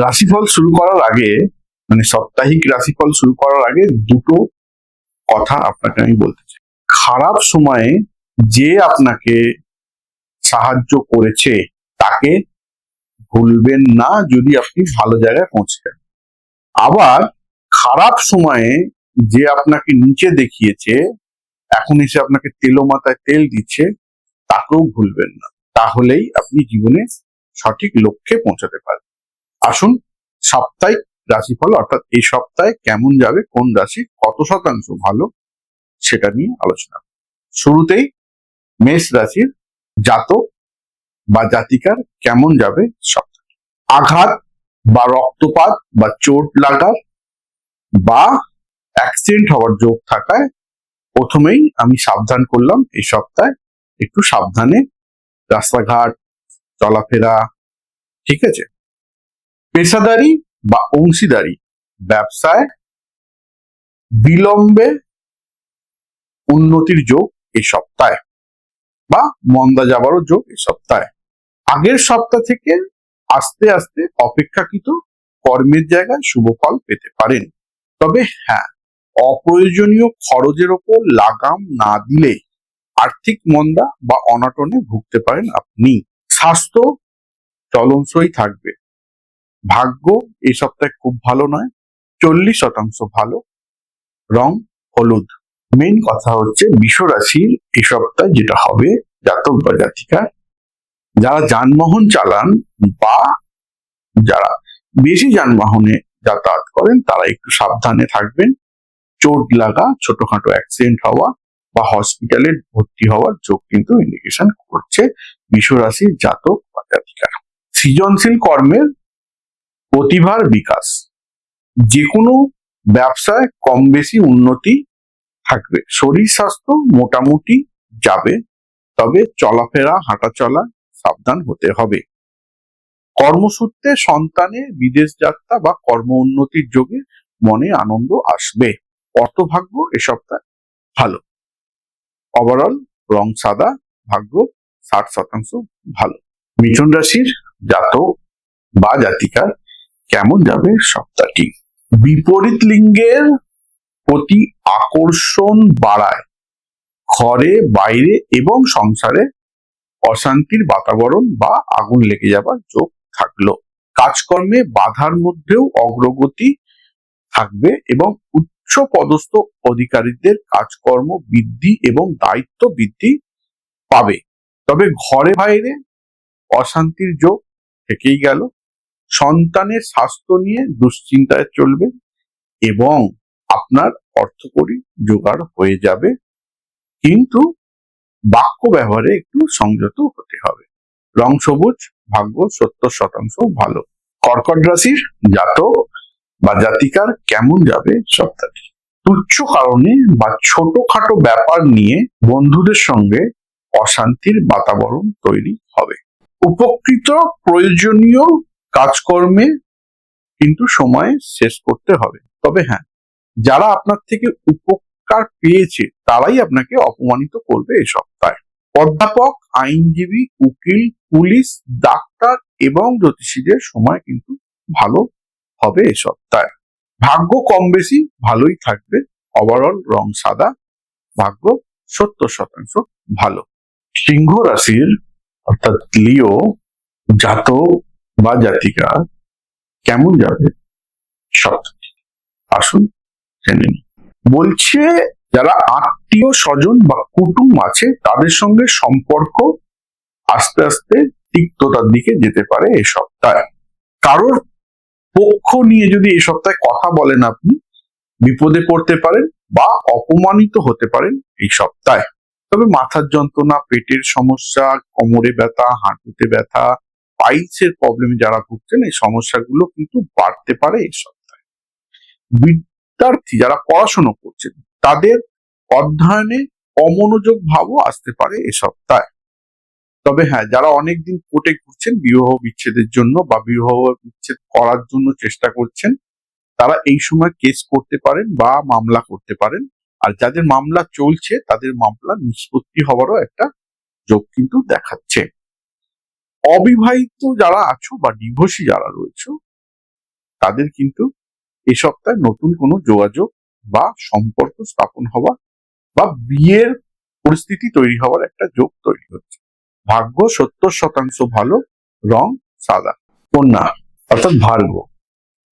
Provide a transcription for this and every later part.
রাশিফল শুরু করার আগে, মানে সাপ্তাহিক রাশিফল শুরু করার আগে দুটো কথা আপনাকে আমি বলতে চাই। খারাপ সময়ে যে আপনাকে সাহায্য করেছে তাকে ভুলবেন না যদি আপনি ভালো জায়গায় পৌঁছে যান। আবার খারাপ সময়ে যে আপনাকে নিচে দেখিয়েছে, এখন এসে আপনাকে তেলো মাথায় তেল দিচ্ছে, তাকেও ভুলবেন না। তাহলেই আপনি জীবনে সঠিক লক্ষ্যে পৌঁছাতে পারবেন। আসুন সাপ্তাহিক রাশিফল অর্থাৎ এই সপ্তাহে কেমন যাবে, কোন রাশি কত শতাংশ ভালো সেটা নিয়ে আলোচনা। শুরুতেই মেষ রাশির জাতক বা জাতিকার কেমন যাবে সপ্তাহ। আঘাত বা রক্তপাত বা চোট লাগার বা অ্যাক্সিডেন্ট হওয়ার যোগ থাকায় প্রথমেই আমি সাবধান করলাম এই সপ্তাহে একটু সাবধানে রাস্তাঘাট চলাফেরা, ঠিক আছে। পেশাদারি বা অংশীদারি ব্যবসায় বিলম্বে উন্নতির যোগ এই সপ্তাহে বা মন্দা যাবারও যোগ এই সপ্তাহে। আগের সপ্তাহ থেকে আস্তে আস্তে অপেক্ষাকৃত কর্মের জায়গায় শুভ ফল পেতে পারেন। তবে হ্যাঁ, অপ্রয়োজনীয় খরচের ওপর লাগাম না দিলে আর্থিক মন্দা বা অনটনে ভুগতে পারেন আপনি। স্বাস্থ্য চলনসই থাকবে। ভাগ্য এই সপ্তাহে খুব ভালো নয়, 40% ভালো। রং হলুদ। মেইন কথা হচ্ছে বৃষ রাশির এই সপ্তাহে যেটা হবে, জাতক বা জাতিকা যারা যানবাহন চালান বা যারা বেশি যানবাহনে যাতায়াত করেন তারা একটু সাবধানে থাকবেন। চোট লাগা, ছোটখাটো অ্যাক্সিডেন্ট হওয়া বা হসপিটালে ভর্তি হওয়ার যোগ কিন্তু ইন্ডিকেশন করছে বৃষ রাশির জাতক বা জাতিকারা। সৃজনশীল কর্মের প্রতিভার বিকাশ, যে কোনো ব্যবসায় কম বেশি উন্নতি থাকবে। শরীর স্বাস্থ্য মোটামুটি যাবে, তবে চলাফেরা হাঁটাচলা সাবধান হতে হবে। কর্মসূত্রে সন্তানের বিদেশ যাত্রা বা কর্ম উন্নতির যোগে মনে আনন্দ আসবে। অর্থভাগ্য এ সপ্তাহে ভালো। ওভারঅল রং সাদা, ভাগ্য 60% ভালো। মিথুন রাশির জাতক বা জাতিকার কেমন যাবে সপ্তাহটি। বিপরীত লিঙ্গের প্রতি আকর্ষণ বাড়ায়। ঘরে বাইরে এবং সংসারে অশান্তির বাতাবরণ বা আগুন লেগে যাবার যোগ থাকলো। কাজকর্মে বাধার মধ্যেও অগ্রগতি থাকবে এবং উচ্চ পদস্থ অধিকারীদের কাজকর্ম বৃদ্ধি এবং দায়িত্ব বৃদ্ধি পাবে। তবে ঘরে বাইরে অশান্তির যোগ থেকেই গেল। সন্তানের স্বাস্থ্য নিয়ে দুশ্চিন্তায় চলবে এবং আপনার অর্থকড়ি জোগাড় হয়ে যাবে, কিন্তু বাক্য ব্যবহারে একটু সংযত হতে হবে। রং সবুজ, ভাগ্য 70% ভালো। কর্কট রাশির জাতক বা জাতিকার কেমন যাবে সপ্তাহটি। তুচ্ছ কারণে বা ছোটখাটো ব্যাপার নিয়ে বন্ধুদের সঙ্গে অশান্তির বাতাবরণ তৈরি হবে। উপকৃত প্রয়োজনীয় কাজকর্মে কিন্তু সময় শেষ করতে হবে। তবে হ্যাঁ, যারা আপনার থেকে উপকার পেয়েছে তারাই আপনাকে অপমানিত করবে এই সপ্তাহে। অধ্যাপক, আইনজীবী, উকিল, পুলিশ, ডাক্তার এবং জ্যোতিষীদের সময় কিন্তু ভালো হবে এই সপ্তাহে। ভাগ্য কম বেশি ভালোই থাকবে। ওভারঅল রং সাদা, ভাগ্য 70% ভালো। সিংহ রাশির অর্থাৎ লিও জাতক বা জাতিকা কেমন যাবে সপ্তাহটি, আসুন জেনে নিই। বলছে যারা আত্মীয় স্বজন বা কুটুম আছে তাদের সঙ্গে সম্পর্ক আস্তে আস্তে তিক্ততার দিকে যেতে পারে এই সপ্তাহে। কারোর পক্ষ নিয়ে যদি এই সপ্তাহে কথা বলেন আপনি বিপদে পড়তে পারেন বা অপমানিত হতে পারেন এই সপ্তাহে। তবে মাথার যন্ত্রণা, পেটের সমস্যা, কোমরে ব্যথা, হাঁটুতে ব্যথা, পাইলসের প্রবলেমে যারা ভুগছেন এই সমস্যাগুলো কিন্তু বাড়তে পারে এই সপ্তাহে। বিদ্যার্থী যারা পড়াশোনা করছেন তাদের অধ্যয়নে অমনোযোগ ভাবও আসতে পারে এই সপ্তাহে। তবে হ্যাঁ, যারা অনেকদিন কোর্টে ঘুরছেন বিবাহ বিচ্ছেদের জন্য বা বিবাহ বিচ্ছেদ করার জন্য চেষ্টা করছেন, তারা এই সময় কেস করতে পারেন বা মামলা করতে পারেন। আর যাদের মামলা চলছে তাদের মামলা নিষ্পত্তি হওয়ারও একটা যোগ কিন্তু দেখাচ্ছে। অবিবাহিত যারা আছো বা ডিভোর্সি যারা রয়েছে তাদের কিন্তু এই সপ্তাহে নতুন কোনো যোগাযোগ বা সম্পর্ক স্থাপন হওয়া বা বিয়ের পরিস্থিতি তৈরি হওয়ার একটা যোগ তৈরি হচ্ছে। ভাগ্য 70% ভালো, রং সাদা। কন্যা অর্থাৎ ভার্গ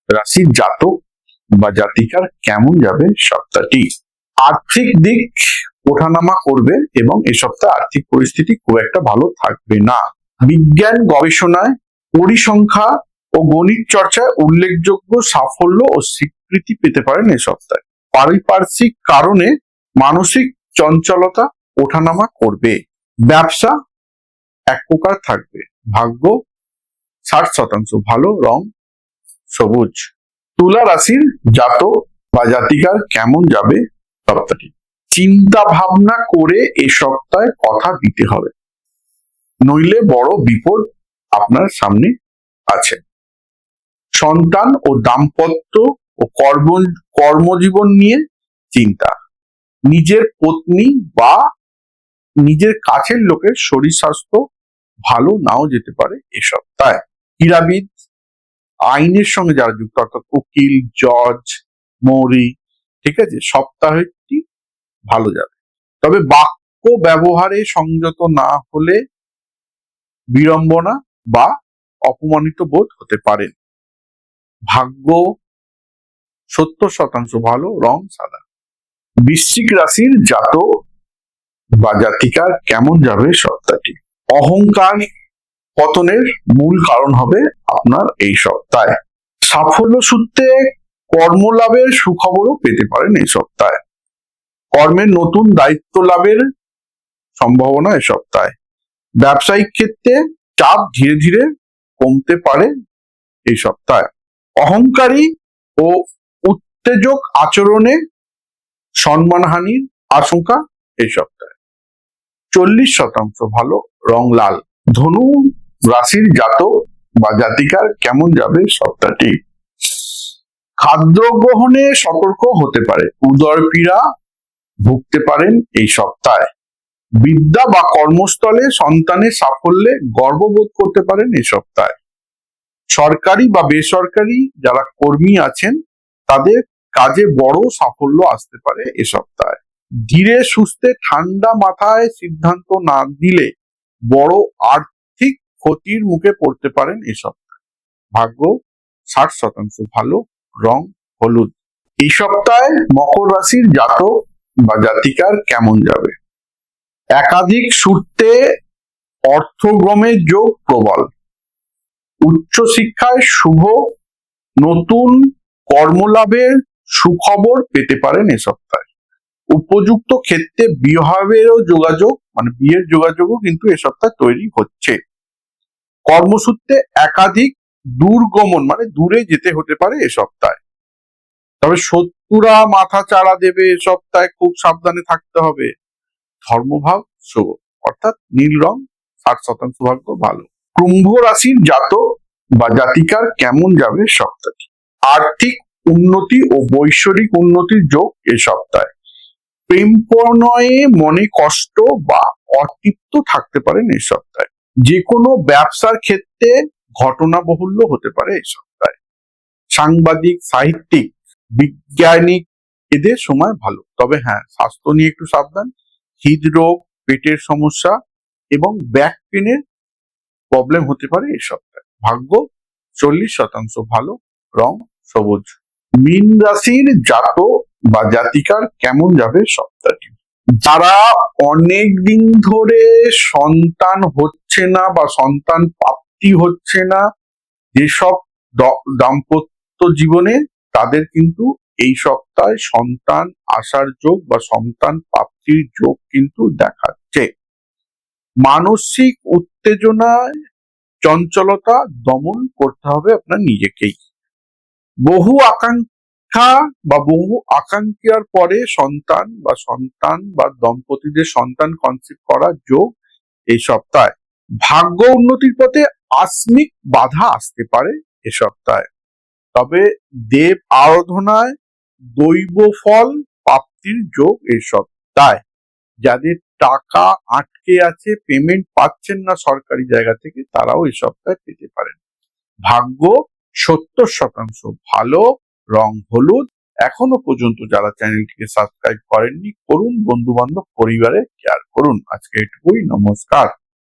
রাশির জাতক বা জাতিকার কেমন যাবে সপ্তাহটি? আর্থিক দিক ওঠানামা করবে এবং এ সপ্তাহে আর্থিক পরিস্থিতি খুব একটা ভালো থাকবে না। বিজ্ঞান গবেষণায়, পরিসংখ্যা ও গণিত চর্চায় উল্লেখযোগ্য সাফল্য ও স্বীকৃতি পেতে পারেন এ সপ্তাহে। পারিপার্শ্বিক কারণে মানসিক চঞ্চলতা ওঠানামা করবে। ব্যবসা এক প্রকার থাকবে। ভাগ্য 60% ভালো, রং সবুজ। তুলা রাশির জাতক বা জাতিকার কেমন যাবে সপ্তাহটি? চিন্তা ভাবনা করে এ সপ্তাহে কথা দিতে হবে, নইলে বড় বিপদ আপনার সামনে আছে। সন্তান ও দাম্পত্য ও কর্মজীবন নিয়ে চিন্তা। নিজের পত্নী বা নিজের কাছের লোকের শরীর স্বাস্থ্য ভালো নাও যেতে পারে এ সপ্তাহে। ক্রীড়াবিদ, আইনের সঙ্গে যারা যুক্ত অর্থাৎ উকিল, জজ, মৌরি, ঠিক আছে, সপ্তাহটি ভালো যাবে। তবে বাক্য ব্যবহারে সংযত না হলে বিড়ম্বনা বা অপমানিত বোধ হতে পারেন। ভাগ্য 70% ভালো, রং সাদা। বৃশ্চিক রাশির জাতক বা জাতিকার কেমন যাবে সপ্তাহটি? অহংকার পতনের মূল কারণ হবে আপনার এই সপ্তাহে। সাফল্য সূত্রে কর্মলাভের সুখবরও পেতে পারেন এই সপ্তাহে। কর্মের নতুন দায়িত্ব লাভের সম্ভাবনা এই সপ্তাহে। ব্যবসায়িক ক্ষেত্রে চাপ ধীরে ধীরে কমতে পারে এই সপ্তাহে। অহংকারী ও উত্তেজক আচরণে সম্মানহানির আশঙ্কা এই সপ্তাহে। 40% ভালো, রং লাল। ধনু রাশির জাতক বা জাতিকার কেমন যাবে সপ্তাহটি? খাদ্য গ্রহণে সতর্ক হতে পারে, উদর পীড়া ভুগতে পারেন এই সপ্তাহে। বিদ্যা বা কর্মস্থলে সন্তানের সাফল্যে গর্ববোধ করতে পারেন এই সপ্তাহে। সরকারি বা বেসরকারি যারা কর্মী আছেন তাদের কাজে বড় সাফল্য আসতে পারে এ সপ্তাহে। ধীরে সুস্থে ঠান্ডা মাথায় সিদ্ধান্ত না দিলে বড় আর্থিক ক্ষতির মুখে পড়তে পারেন এ সপ্তাহে। ভাগ্য 60% ভালো, রং হলুদ। এই সপ্তাহে মকর রাশির জাতক বা জাতিকার কেমন যাবে? একাধিক সূত্রে অর্থগমের যোগ প্রবল। উচ্চশিক্ষায় শুভ, নতুন কর্মলাভের সুখবর পেতে পারেন এ সপ্তাহে। উপযুক্ত ক্ষেত্রে বিবাহেরও যোগাযোগ, মানে বিয়ের যোগাযোগও কিন্তু এ সপ্তাহে তৈরি হচ্ছে। কর্মসূত্রে একাধিক দূরগমন, মানে দূরে যেতে হতে পারে এ সপ্তাহে। তবে শত্রুরা মাথা চাড়া দেবে এ সপ্তাহে, খুব সাবধানে থাকতে হবে। ধর্মভাব শুভ, অর্থাৎ নীল রং 60% ভাগ্য ভালো। কুম্ভ রাশির জাতক বা জাতিকার কেমন যাবে সপ্তাহটি? আর্থিক উন্নতি ও বৈশ্বরিক উন্নতির যোগ এ সপ্তাহে। প্রেম প্রণয়ে মনে কষ্ট বা অতৃপ্ত থাকতে পারেন এই সপ্তাহে। যে কোনো ব্যবসার ক্ষেত্রে ঘটনা বহুল্য হতে পারে এই সপ্তাহে। সাংবাদিক, সাহিত্যিক, বিজ্ঞানিক এদের সময় ভালো, তবে হ্যাঁ, স্বাস্থ্য নিয়ে একটু সাবধান। হৃদরোগ, পেটের সমস্যা এবং ব্যাক পেনের প্রবলেম হতে পারে এই সপ্তাহে। ভাগ্য 40% ভালো, রং সবুজ। মীন রাশির জাতক বা জাতিকার কেমন যাবে সপ্তাহটি? যারা অনেক দিন ধরে সন্তান হচ্ছে না বা সন্তান প্রাপ্তি হচ্ছে না, যেসব দাম্পত্য জীবনে, তাদের কিন্তু এই সপ্তাহে সন্তান আসার যোগ বা সন্তান প্রাপ্তির যোগ কিন্তু দেখাচ্ছে। মানসিক উত্তেজনায় চঞ্চলতা দমন করতে হবে আপনার নিজেকেই। বহু আকাঙ্ক্ষা বা বহু আকাঙ্ক্ষার পরে সন্তান বা দম্পতিদের সন্তান কনসিভ করার যোগ এই সপ্তাহে। ভাগ্য উন্নতির পথে আকস্মিক বাধা আসতে পারে এ সপ্তাহে। তবে দেব আরাধনায় দৈব ফল প্রাপ্তির যোগ এই সপ্তাহে। যাদের টাকা আটকে আছে, পেমেন্ট পাচ্ছেন না সরকারি জায়গা থেকে, তারাও এই সপ্তাহে পেতে পারেন। ভাগ্য 70% ভালো, রং হলুদ। এখনো পর্যন্ত যারা চ্যানেলটিকে সাবস্ক্রাইব করেননি করুন, বন্ধু বান্ধব পরিবারে শেয়ার করুন। আজকে এটুকুই, নমস্কার।